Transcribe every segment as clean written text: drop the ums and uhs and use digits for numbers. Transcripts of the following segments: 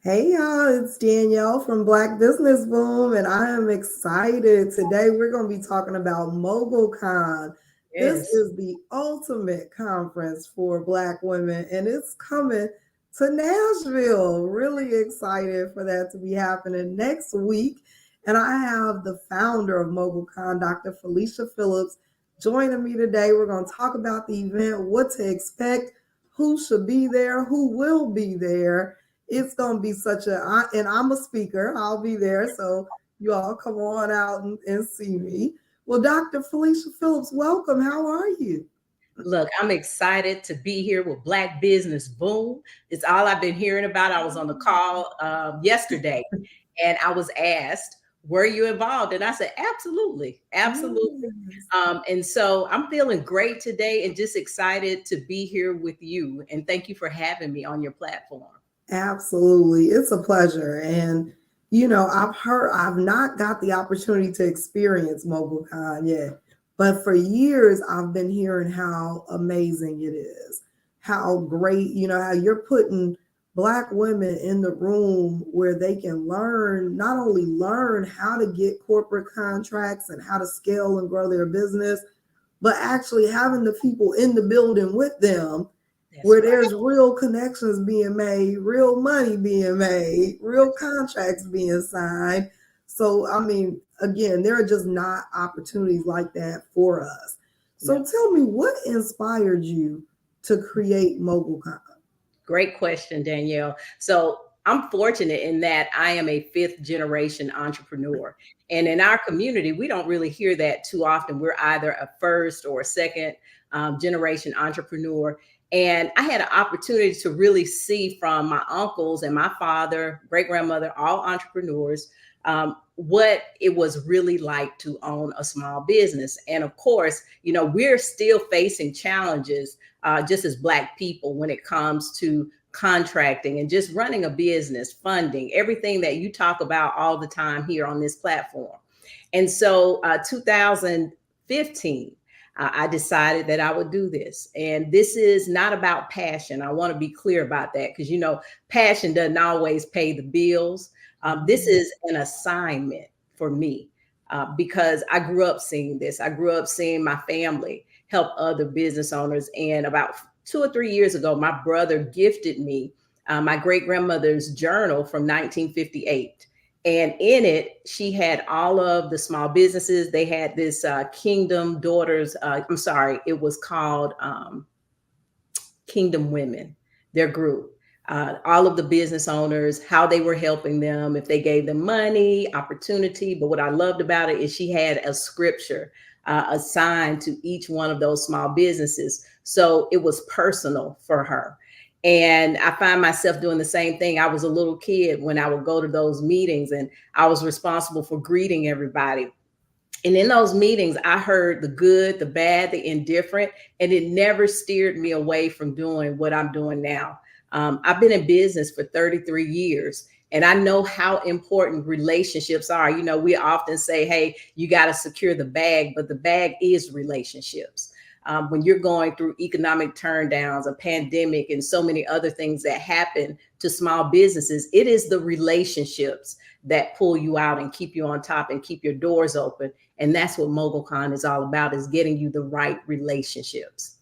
Hey y'all, it's Danielle from Black Business Boom, and I am excited. Today we're going to be talking about MogulCon. This Yes. is the ultimate conference for Black women, and it's coming to Nashville. Really excited for that to be happening next week. And I have the founder of MogulCon, Dr. Felicia Phillips, joining me today. We're going to talk about the event, what to expect, who should be there, who will be there. It's gonna be and I'm a speaker. I'll be there, so you all come on out and see me. Well, Dr. Felicia Phillips, welcome. How are you? Look, I'm excited to be here with Black Business Boom. It's all I've been hearing about. I was on the call yesterday and I was asked, were you involved? And I said, absolutely, absolutely. Yes. And so I'm feeling great today and just excited to be here with you. And thank you for having me on your platform. Absolutely. It's a pleasure. And I've not got the opportunity to experience MobileCon yet, but for years I've been hearing how amazing it is, how great, how you're putting Black women in the room where they can not only learn how to get corporate contracts and how to scale and grow their business, but actually having the people in the building with them That's where right. there's real connections being made, real money being made, real contracts being signed. So, I mean, again, there are just not opportunities like that for us. So, No. tell me, what inspired you to create MoguleCon? Great question, Danielle. So I'm fortunate in that I am a fifth generation entrepreneur. And in our community, we don't really hear that too often. We're either a first or a second generation entrepreneur. And I had an opportunity to really see from my uncles and my father, great grandmother, all entrepreneurs, what it was really like to own a small business. And of course, we're still facing challenges just as Black people when it comes to contracting and just running a business, funding, everything that you talk about all the time here on this platform. And so 2015, I decided that I would do this. And this is not about passion. I want to be clear about that because, passion doesn't always pay the bills. This is an assignment for me because I grew up seeing this. I grew up seeing my family help other business owners. And about 2 or 3 years ago, my brother gifted me my great grandmother's journal from 1958. And in it, she had all of the small businesses. They had this Kingdom Daughters. I'm sorry, it was called Kingdom Women, their group. All of the business owners, how they were helping them, if they gave them money, opportunity. But what I loved about it is she had a scripture assigned to each one of those small businesses. So it was personal for her. And I find myself doing the same thing. I was a little kid when I would go to those meetings and I was responsible for greeting everybody. And in those meetings, I heard the good, the bad, the indifferent, and it never steered me away from doing what I'm doing now. I've been in business for 33 years. And I know how important relationships are. We often say, hey, you got to secure the bag, but the bag is relationships. When you're going through economic turndowns, a pandemic, and so many other things that happen to small businesses, it is the relationships that pull you out and keep you on top and keep your doors open. And that's what MogulCon is all about, is getting you the right relationships.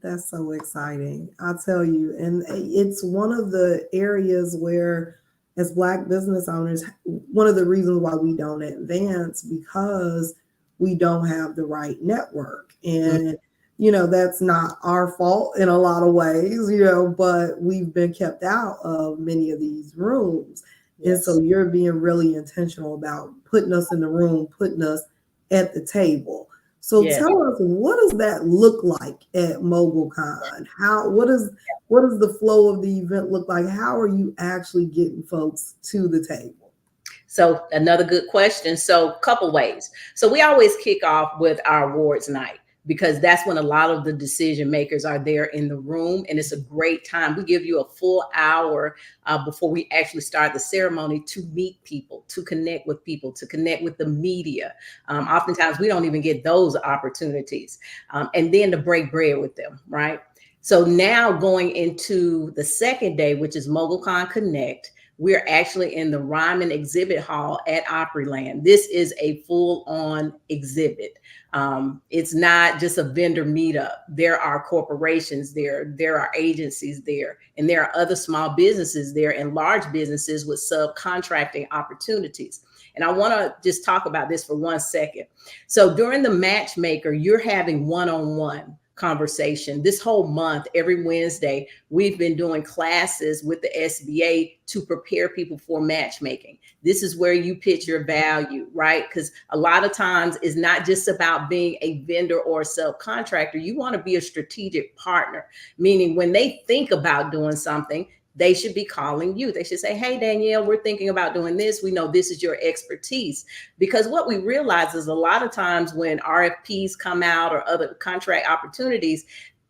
That's so exciting. I'll tell you. And it's one of the areas where, as Black business owners, one of the reasons why we don't advance because we don't have the right network. And, that's not our fault in a lot of ways, but we've been kept out of many of these rooms. And so Yes. you're being really intentional about putting us in the room, putting us at the table. So Yes. tell us, what does that look like at MogulCon? What does the flow of the event look like? How are you actually getting folks to the table? So another good question. So a couple ways. So we always kick off with our awards night because that's when a lot of the decision makers are there in the room, and it's a great time. We give you a full hour before we actually start the ceremony to meet people, to connect with people, to connect with the media. Oftentimes we don't even get those opportunities, and then to break bread with them, right? So now going into the second day, which is MogulCon Connect, we're actually in the Ryman exhibit hall at Opryland. This is a full-on exhibit. It's not just a vendor meetup. There are corporations there are agencies there, and there are other small businesses there and large businesses with subcontracting opportunities. And I want to just talk about this for 1 second. So during the matchmaker, you're having one-on-one conversation. This whole month, every Wednesday, we've been doing classes with the SBA to prepare people for matchmaking. This is where you pitch your value, right? Because a lot of times it's not just about being a vendor or a subcontractor. You want to be a strategic partner, meaning when they think about doing something, they should be calling you. They should say, hey, Danielle, we're thinking about doing this. We know this is your expertise. Because what we realize is a lot of times when RFPs come out or other contract opportunities,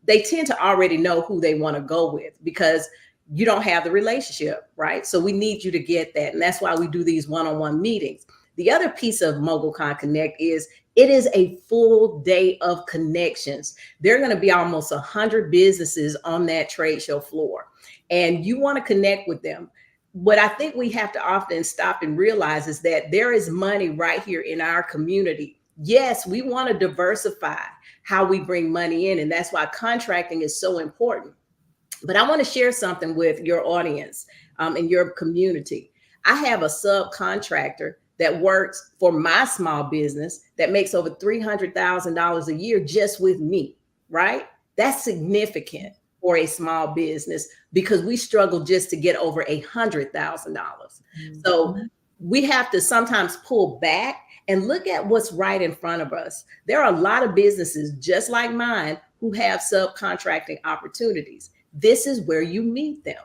they tend to already know who they want to go with because you don't have the relationship, right? So we need you to get that. And that's why we do these one-on-one meetings. The other piece of MogulCon Connect is it is a full day of connections. There are going to be almost 100 businesses on that trade show floor, and you want to connect with them. What I think we have to often stop and realize is that there is money right here in our community. Yes, we want to diversify how we bring money in, and that's why contracting is so important. But I want to share something with your audience and your community. I have a subcontractor that works for my small business that makes over $300,000 a year just with me, right? That's significant for a small business because we struggle just to get over $100,000. Mm-hmm. So we have to sometimes pull back and look at what's right in front of us. There are a lot of businesses just like mine who have subcontracting opportunities. This is where you meet them.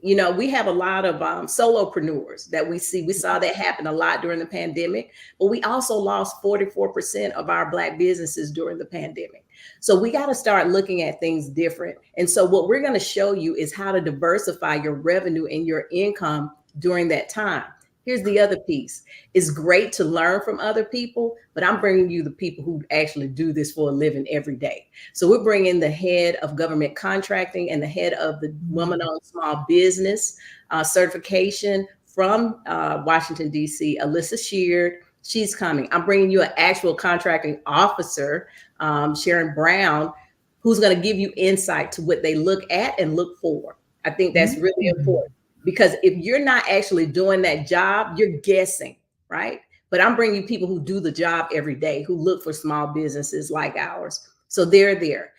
You know, we have a lot of solopreneurs that we see. We saw that happen a lot during the pandemic, but we also lost 44% of our Black businesses during the pandemic. So we got to start looking at things different. And so what we're going to show you is how to diversify your revenue and your income during that time. Here's the other piece. It's great to learn from other people, but I'm bringing you the people who actually do this for a living every day. So we're bringing the head of government contracting and the head of the woman-owned small business certification from Washington, D.C., Alyssa Sheard. She's coming. I'm bringing you an actual contracting officer, Sharon Brown, who's going to give you insight to what they look at and look for. I think that's really important. Because if you're not actually doing that job, you're guessing, right? But I'm bringing people who do the job every day, who look for small businesses like ours. So they're there.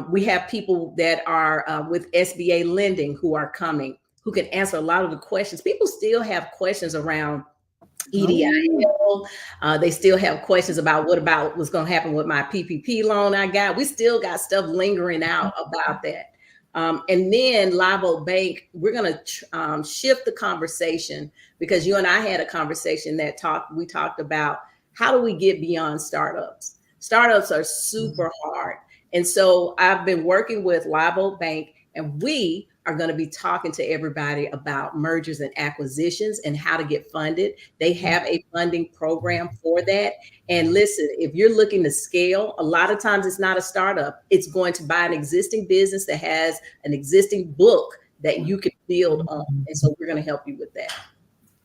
We have people that are with SBA lending who are coming, who can answer a lot of the questions. People still have questions around EDIL. They still have questions about what's going to happen with my PPP loan I got. We still got stuff lingering out about that. And then Live Oak Bank, we're going to shift the conversation because you and I had a conversation that we talked about how do we get beyond startups? Startups are super hard. And so I've been working with Live Oak Bank, and we are going to be talking to everybody about mergers and acquisitions and how to get funded. They have a funding program for that. And listen, if you're looking to scale, a lot of times it's not a startup. It's going to buy an existing business that has an existing book that you can build on. And so we're going to help you with that.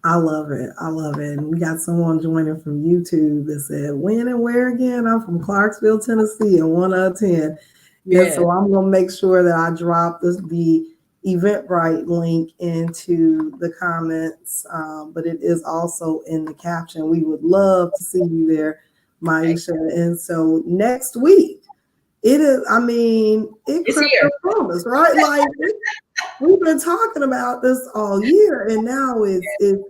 I love it. I love it. And we got someone joining from YouTube that said, when and where again? I'm from Clarksville, Tennessee, and 1 out of 10. Yeah. And so I'm going to make sure that I drop the Eventbrite link into the comments, but it is also in the caption. We would love to see you there, Maisha. And so next week, it is, I mean, it's promise, right? Like we've been talking about this all year, and now it's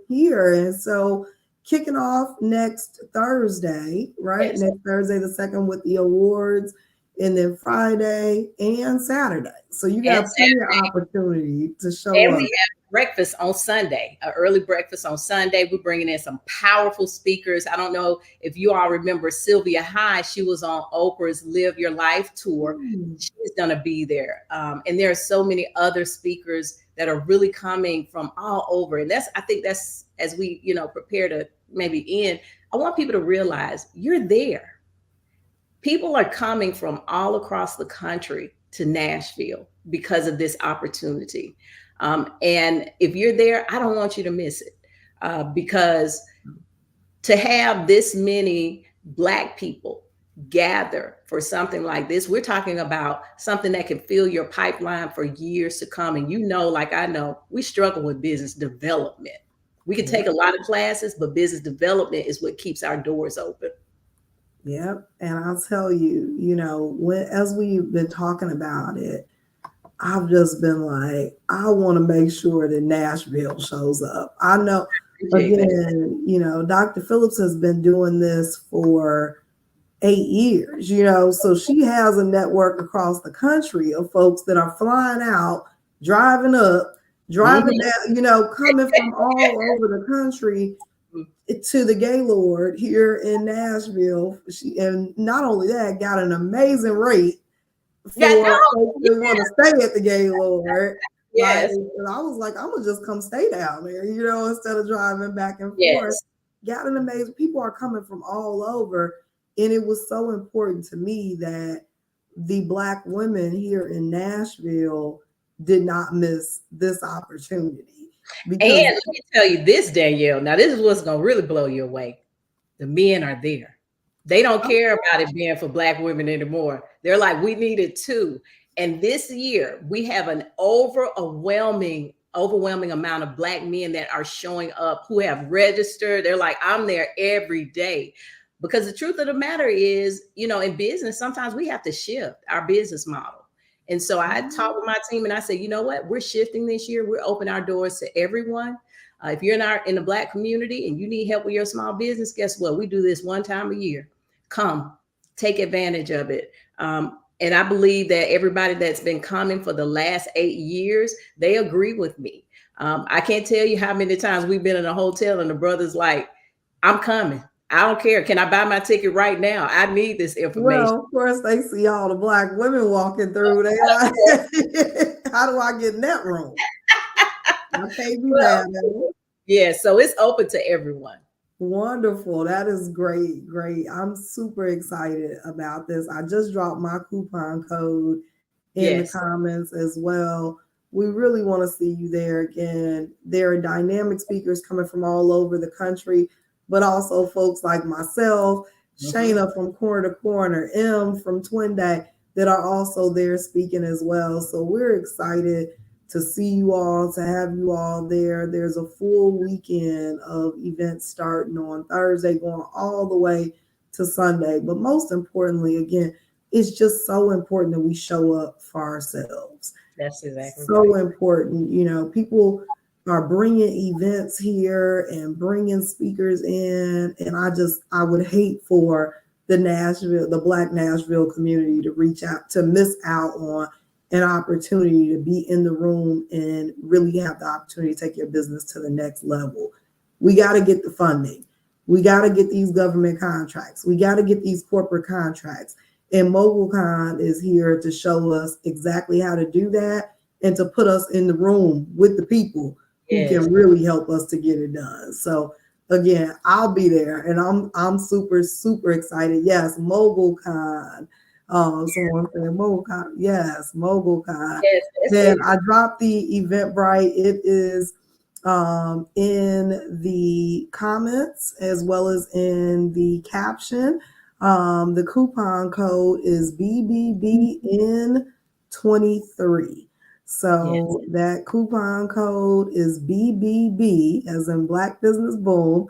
here. And so kicking off next Thursday, right? Yes. Next Thursday, the 2nd, with the awards. And then Friday and Saturday. So you got plenty of opportunity to show up. We have breakfast on Sunday, an early breakfast on Sunday. We're bringing in some powerful speakers. I don't know if you all remember Sylvia High. She was on Oprah's Live Your Life tour. She's going to be there. And there are so many other speakers that are really coming from all over. And I think that's, as we, prepare to maybe end, I want people to realize you're there. People are coming from all across the country to Nashville because of this opportunity. And if you're there, I don't want you to miss it, because to have this many Black people gather for something like this, we're talking about something that can fill your pipeline for years to come. And like I know, we struggle with business development. We can take a lot of classes, but business development is what keeps our doors open. Yep. And I'll tell you, as we've been talking about it, I've just been like, I want to make sure that Nashville shows up. I know, again, Dr. Phillips has been doing this for 8 years, so she has a network across the country of folks that are flying out, driving up, driving down, coming from all over the country to the Gaylord here in Nashville. And not only that, got an amazing rate for folks that want to stay at the Gaylord. Yes. And I was like, I'm gonna just come stay down there, instead of driving back and forth. Yes. Got an amazing, people are coming from all over. And it was so important to me that the Black women here in Nashville did not miss this opportunity. Because, and let me tell you this, Danielle. Now, this is what's going to really blow you away. The men are there. They don't care about it being for Black women anymore. They're like, we need it too. And this year, we have an overwhelming amount of Black men that are showing up who have registered. They're like, I'm there every day. Because the truth of the matter is, in business, sometimes we have to shift our business model. And so I talked with my team and I said, you know what, we're shifting this year. We're opening our doors to everyone. If you're in the Black community and you need help with your small business, guess what? We do this one time a year. Come, take advantage of it. And I believe that everybody that's been coming for the last 8 years, they agree with me. I can't tell you how many times we've been in a hotel and the brother's like, I'm coming. I don't care. Can I buy my ticket right now? I need this information. Well, of course, they see all the Black women walking through. They like, how do I get in that room? I can't be mad at it. Yeah, so it's open to everyone. Wonderful. That is great. I'm super excited about this. I just dropped my coupon code in the comments as well. We really want to see you there again. There are dynamic speakers coming from all over the country, but also folks like myself, Shayna from Corner to Corner, M from Twin Day, that are also there speaking as well. So we're excited to see you all, to have you all there. There's a full weekend of events starting on Thursday, going all the way to Sunday. But most importantly, again, it's just so important that we show up for ourselves. That's exactly so important. People are bringing events here and bringing speakers in. And I would hate for the Black Nashville community to miss out on an opportunity to be in the room and really have the opportunity to take your business to the next level. We got to get the funding. We got to get these government contracts. We got to get these corporate contracts. And Mogulcon is here to show us exactly how to do that and to put us in the room with the people who can really help us to get it done. So again, I'll be there and I'm super, super excited. Yes, Mogulcon. Someone said Mogulcon. Yes, Mogulcon. Then I dropped the Eventbrite. It is in the comments as well as in the caption. The coupon code is BBBN23. So that coupon code is BBB, as in Black Business Boom,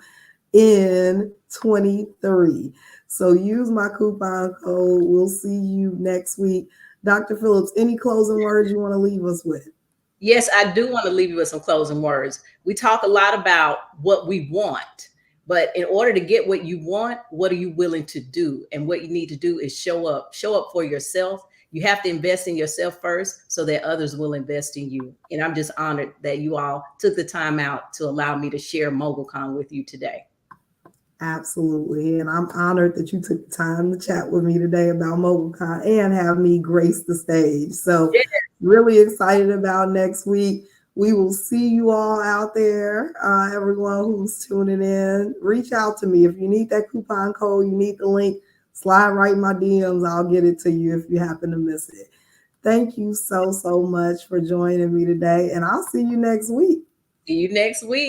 in 23. So use my coupon code. We'll see you next week. Dr. Phillips, any closing words you want to leave us with? Yes, I do want to leave you with some closing words. We talk a lot about what we want, but in order to get what you want, what are you willing to do? And what you need to do is show up for yourself. You have to invest in yourself first so that others will invest in you. And I'm just honored that you all took the time out to allow me to share Mogulcon with you today. Absolutely. And I'm honored that you took the time to chat with me today about Mogulcon and have me grace the stage. So really excited about next week. We will see you all out there. Everyone who's tuning in, reach out to me. If you need that coupon code, you need the link, slide right in my DMs. I'll get it to you if you happen to miss it. Thank you so much for joining me today. And I'll see you next week. See you next week.